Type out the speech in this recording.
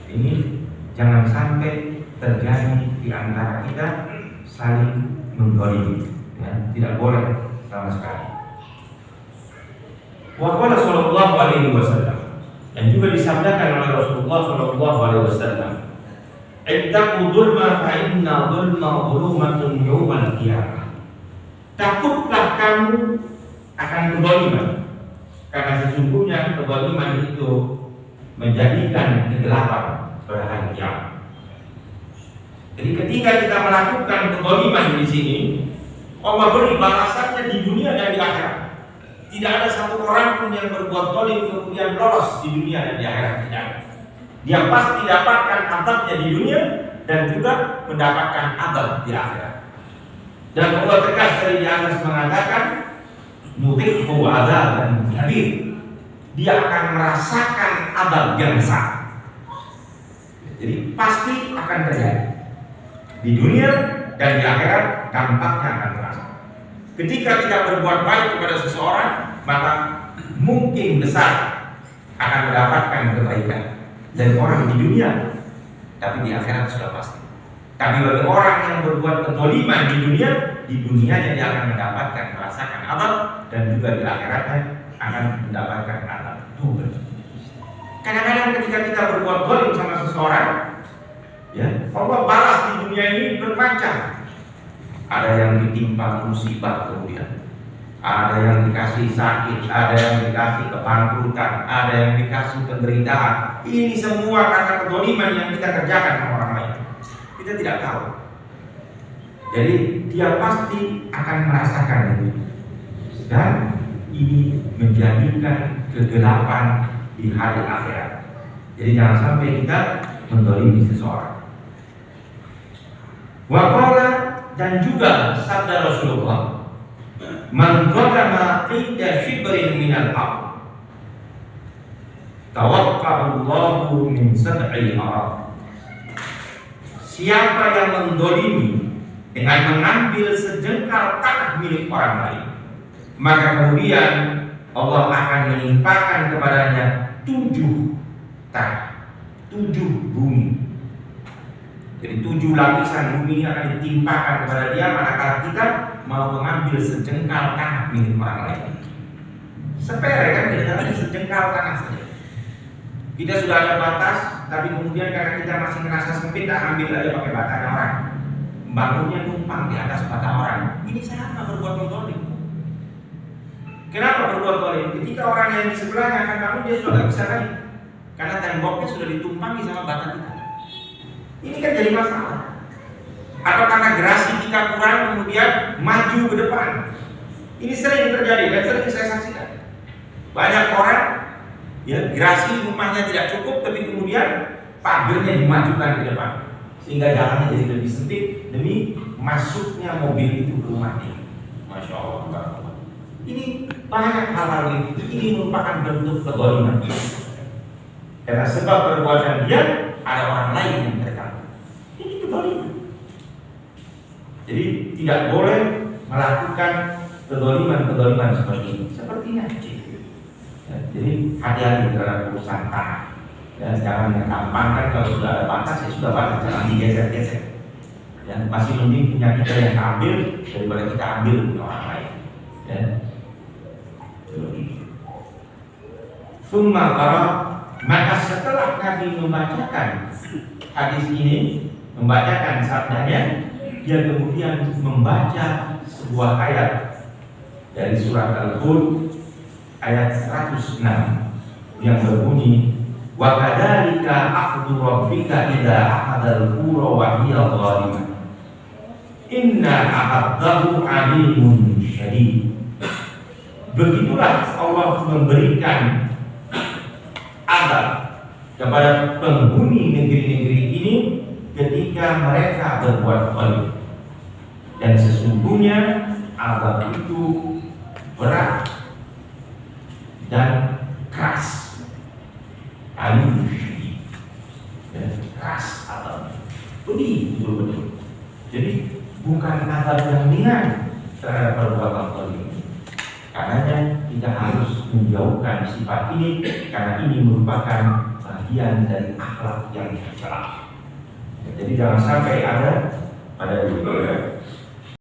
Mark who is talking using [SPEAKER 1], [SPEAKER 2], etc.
[SPEAKER 1] Ini jangan sampai terjadi di antara kita saling menggolimi, ya, tidak boleh sama sekali. Wa qala sallallahu alaihi wasallam, dan juga disabdakan oleh Rasulullah sallallahu alaihi wasallam, ittaqu dzulma fa inna dzulma dzulumatun yawmal qiyamah. Takutlah kamu akan kezaliman, karena sesungguhnya kezaliman itu menjadikan kegelapan pada hari kiamat. Jadi ketika kita melakukan kezaliman di sini, Allah beri balasannya di dunia dan di akhirat. Tidak ada satu orang pun yang berbuat zalim kemudian lolos di dunia dan di akhirat, tidak. Dia pasti dapatkan azabnya di dunia dan juga mendapatkan azab di akhirat. Dan Allah tegas dari di atas mengatakan, nutikhu adzaban kabir. Dia akan merasakan azab yang besar. Jadi pasti akan terjadi di dunia dan di akhirat, dampaknya akan terasa. Ketika kita berbuat baik kepada seseorang, maka mungkin besar akan mendapatkan kebaikan dari orang di dunia, tapi di akhirat sudah pasti. Tapi bagi orang yang berbuat kezaliman di dunianya dia akan mendapatkan merasakan azab, dan juga di akhiratnya akan mendapatkan azab double. Kadang-kadang ketika kita berbuat zalim sama seseorang, ya, Allah balas di dunia ini bermacam. Ada yang ditimpa musibah, kemudian ada yang dikasih sakit, ada yang dikasih kebangkrutan, ada yang dikasih penderitaan. Ini semua karena kezaliman yang kita kerjakan sama orang lain. Kita tidak tahu. Jadi dia pasti akan merasakan itu, dan ini menjadikan kegelapan di hari akhirat. Jadi jangan sampai kita menzalimi seseorang. Wa qala, dan juga sabda Rasulullah, man zalama qida shibrin minal haqq tawaqqa'u Allahu min sab'i arad. Siapa yang mendolimi dengan mengambil sejengkal tanah milik orang lain, maka kemudian Allah akan menimpakan kepadanya 7 tanah, 7 bumi. Jadi 7 lapisan bumi akan ditimpakan kepada dia manakala kita mau mengambil sejengkal tanah milik orang lain. Sepele kan, kita sejengkal tanah saja. Kita sudah ada batas, tapi kemudian karena kita masih merasa sempit, kita ambil aja pakai batanya orang. Bangunnya numpang di atas bata orang. Ini sama berbuat zalim. Kenapa berbuat zalim? Ketika orang yang di sebelahnya akan bangun, dia sudah tidak bisa lagi, karena temboknya sudah ditumpangi sama bata kita. Ini kan jadi masalah. Atau karena gerasi kita kurang, kemudian maju ke depan. Ini sering terjadi dan sering saya saksikan. Banyak orang, ya, gerasi rumahnya tidak cukup, tapi kemudian pagernya dimajukan ke depan, sehingga jalannya jadi lebih sempit demi masuknya mobil itu ke rumahnya. Masya Allah. Ini banyak hal-hal ini merupakan bentuk kezaliman. Karena sebab perbuatan dia, ada orang lain yang terganggu. Ini kezaliman. Jadi tidak boleh melakukan kezaliman seperti ini. Sepertinya ya, jadi hati-hati terhadap urusan tanah. Ya, jangan gampangkan kalau sudah ada batas, ya sudah batas, jangan digeser-geser. Ya, masih mending punya kita yang ambil daripada kita ambil punya orang lain. Ya. Maka setelah Nabi membacakan hadis ini, membacakan sabdanya, dia kemudian membaca sebuah ayat dari surat Al-Hud ayat 106 yang berbunyi, wa kadzalika akhdhu rabbika idza akhadhal qura wa hiya zalimah inna akhadhahu alimun syadid. Begitulah Allah memberikan azab kepada penghuni negeri-negeri ini ketika mereka berbuat zalim, dan sesungguhnya azab itu berat dan keras. Alim dan keras azab, pedih betul-betul. Jadi bukan azab yang ringan terhadap perbuatan zalim. Karenanya kita harus menjauhkan sifat ini, karena ini merupakan bagian dari akhlak yang tercela. Jadi jangan sampai ada